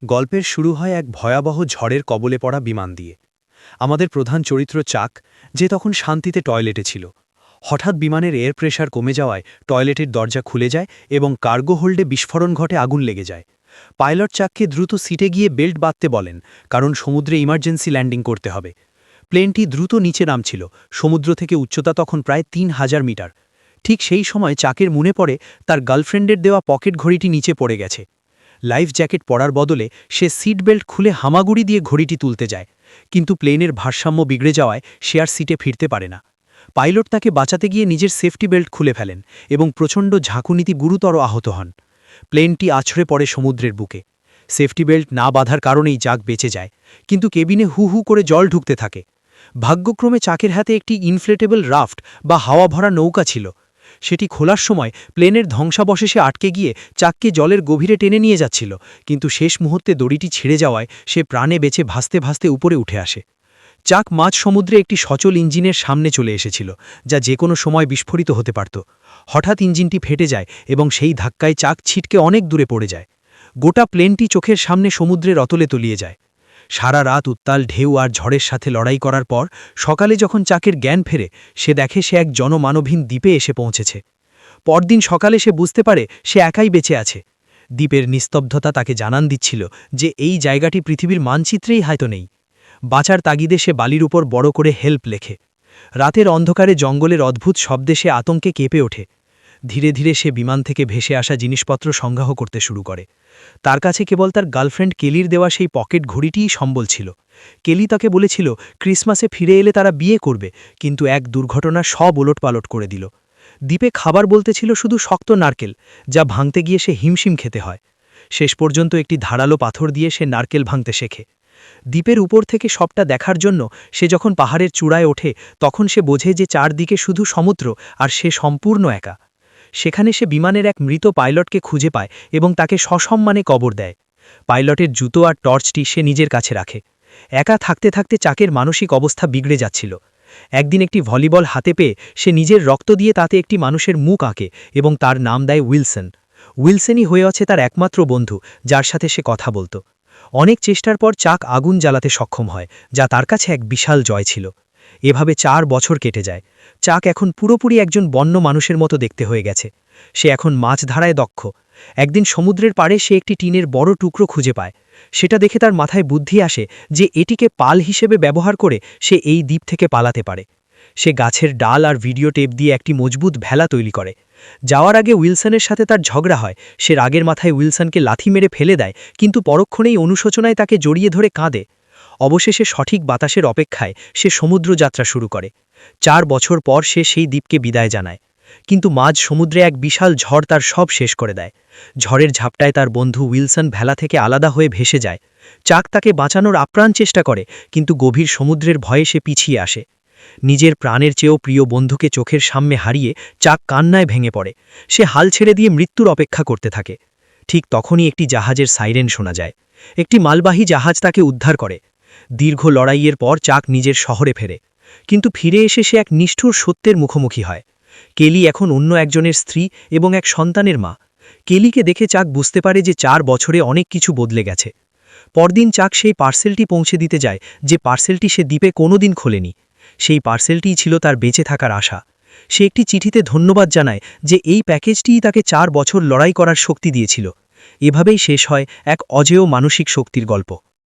গল্পের শুরু হয় এক ভয়াবহ ঝড়ের কবলে পড়া বিমান দিয়ে। আমাদের প্রধান চরিত্র চাক, যে তখন শান্তিতে টয়লেটে ছিল। হঠাৎ বিমানের এয়ার প্রেশার কমে যাওয়ায় টয়লেটের দরজা খুলে যায় এবং কার্গো হোল্ডে বিস্ফোরণ ঘটে, আগুন লেগে যায়। পাইলট চাককে দ্রুত সিটে গিয়ে বেল্ট বাঁধতে বলেন, কারণ সমুদ্রে ইমার্জেন্সি ল্যান্ডিং করতে হবে। প্লেনটি দ্রুত নিচে নামছিল, সমুদ্র থেকে উচ্চতা তখন প্রায় ৩,০০০ মিটার। ঠিক সেই সময় চাকের মনে পড়ে তার গার্লফ্রেন্ডের দেওয়া পকেট ঘড়িটি নিচে পড়ে গেছে। লাইফ জ্যাকেট পরার বদলে সে সিট বেল্ট খুলে হামাগুড়ি দিয়ে ঘড়িটি তুলতে যায়, কিন্তু প্লেনের ভারসাম্য বিগড়ে যাওয়ায় সে আর সিটে ফিরতে পারে না। পাইলট তাকে বাঁচাতে গিয়ে নিজের সেফটি বেল্ট খুলে ফেলেন এবং প্রচণ্ড ঝাঁকুনিতে গুরুতর আহত হন। প্লেনটি আছড়ে পড়ে সমুদ্রের বুকে। সেফটি বেল্ট না বাঁধার কারণেই চাক বেঁচে যায়, কিন্তু কেবিনে হু হু করে জল ঢুকতে থাকে। ভাগ্যক্রমে চাকের হাতে একটি ইনফ্লেটেবল রাফট বা হাওয়া ভরা নৌকা ছিল। সেটি খোলার সময় প্লেনের ধ্বংসাবশেষে আটকে গিয়ে চাককে জলের গভীরে টেনে নিয়ে যাচ্ছিল, কিন্তু শেষ মুহূর্তে দড়িটি ছিঁড়ে যাওয়ায় সে প্রাণে বেঁচে ভাসতে ভাসতে উপরে উঠে আসে। চাক মাঝ সমুদ্রে একটি সচল ইঞ্জিনের সামনে চলে এসেছিল, যা যে কোনো সময় বিস্ফোরিত হতে পারত। হঠাৎ ইঞ্জিনটি ফেটে যায় এবং সেই ধাক্কায় চাক ছিটকে অনেক দূরে পড়ে যায়। গোটা প্লেনটি চোখের সামনে সমুদ্রের অতলে তলিয়ে যায়। সারা রাত উত্তাল ঢেউ আর ঝড়ের সাথে লড়াই করার পর সকালে যখন চাকের জ্ঞান ফেরে, সে দেখে সে এক জনমানবহীন দ্বীপে এসে পৌঁছেছে। পরদিন সকালে সে বুঝতে পারে সে একাই বেঁচে আছে। দ্বীপের নিস্তব্ধতা তাকে জানান দিচ্ছিল যে এই জায়গাটি পৃথিবীর মানচিত্রেই হয়তো নেই। বাঁচার তাগিদে সে বালির উপর বড় করে হেল্প লেখে। রাতের অন্ধকারে জঙ্গলের অদ্ভুত শব্দে সে আতঙ্কে কেঁপে ওঠে। ধীরে ধীরে সে বিমান থেকে ভেসে আসা জিনিসপত্র সংগ্রহ করতে শুরু করে। তার কাছে কেবল তার গার্লফ্রেন্ড কেলির দেওয়া সেই পকেট ঘড়িটিই সম্বল ছিল। কেলি তাকে বলেছিল ক্রিসমাসে ফিরে এলে তারা বিয়ে করবে, কিন্তু এক দুর্ঘটনা সব ওলটপালট করে দিল। দ্বীপে খাবার বলতে ছিল শুধু শক্ত নারকেল, যা ভাঙতে গিয়ে সে হিমশিম খেতে হয়। শেষ পর্যন্ত একটি ধারালো পাথর দিয়ে সে নারকেল ভাঙতে শেখে। দ্বীপের উপর থেকে সবটা দেখার জন্য সে যখন পাহাড়ের চূড়ায় ওঠে, তখন সে বোঝে যে চারদিকে শুধু সমুদ্র আর সে সম্পূর্ণ একা। সেখানে সে বিমানের এক মৃত পাইলটকে খুঁজে পায় এবং তাকে সসম্মানে কবর দেয়। পাইলটের জুতো আর টর্চটি সে নিজের কাছে রাখে। একা থাকতে থাকতে চাকের মানসিক অবস্থা বিগড়ে যাচ্ছিল। একদিন একটি ভলিবল হাতে পেয়ে সে নিজের রক্ত দিয়ে তাতে একটি মানুষের মুখ আঁকে এবং তার নাম দেয় উইলসন। উইলসনই হয়ে আছে তার একমাত্র বন্ধু, যার সাথে সে কথা বলত। অনেক চেষ্টার পর চাক আগুন জ্বালাতে সক্ষম হয়, যা তার কাছে এক বিশাল জয় ছিল। এভাবে ৪ বছর কেটে যায়। চাক এখন পুরোপুরি একজন বন্য মানুষের মতো দেখতে হয়ে গেছে। সে এখন মাছ ধরায় দক্ষ। একদিন সমুদ্রের পাড়ে সে একটি টিনের বড় টুকরো খুঁজে পায়। সেটা দেখে তার মাথায় বুদ্ধি আসে যে এটিকে পাল হিসেবে ব্যবহার করে সে এই দ্বীপ থেকে পালাতে পারে। সে গাছের ডাল আর ভিডিও টেপ দিয়ে একটি মজবুত ভেলা তৈরি করে। যাওয়ার আগে উইলসনের সাথে তার ঝগড়া হয়। সে রাগের মাথায় উইলসনকে লাথি মেরে ফেলে দেয়, কিন্তু পরক্ষণেই অনুশোচনায় তাকে জড়িয়ে ধরে কাঁদে। অবশেষে সঠিক বাতাসের অপেক্ষায় সে সমুদ্র যাত্রা শুরু করে। ৪ বছর পর সে সেই দ্বীপকে বিদায় জানায়, কিন্তু মাঝ সমুদ্রে এক বিশাল ঝড় তার সব শেষ করে দেয়। ঝড়ের ঝাপটায় তার বন্ধু উইলসন ভেলা থেকে আলাদা হয়ে ভেসে যায়। চাক তাকে বাঁচানোর আপ্রাণ চেষ্টা করে, কিন্তু গভীর সমুদ্রের ভয়ে সে পিছিয়ে আসে। নিজের প্রাণের চেয়েও প্রিয় বন্ধুকে চোখের সামনে হারিয়ে চাক কান্নায় ভেঙে পড়ে। সে হাল ছেড়ে দিয়ে মৃত্যুর অপেক্ষা করতে থাকে। ঠিক তখনই একটি জাহাজের সাইরেন শোনা যায়। একটি মালবাহী জাহাজ তাকে উদ্ধার করে। দীর্ঘ লড়াইয়ের পর চাক নিজের শহরে ফেরে, কিন্তু ফিরে এসে সে এক নিষ্ঠুর সত্যের মুখোমুখি হয়। কেলি এখন অন্য একজনের স্ত্রী এবং এক সন্তানের মা। কেলিকে দেখে চাক বুঝতে পারে যে ৪ বছরে অনেক কিছু বদলে গেছে। পরদিন চাক সেই পার্সেলটি পৌঁছে দিতে যায়, যে পার্সেলটি সে দ্বীপে কোনোদিন খোলেনি। সেই পার্সেলটিই ছিল তার বেঁচে থাকার আশা। সে একটি চিঠিতে ধন্যবাদ জানায় যে এই প্যাকেজটিই তাকে ৪ বছর লড়াই করার শক্তি দিয়েছিল। এভাবেই শেষ হয় এক অজেয় মানসিক শক্তির গল্প।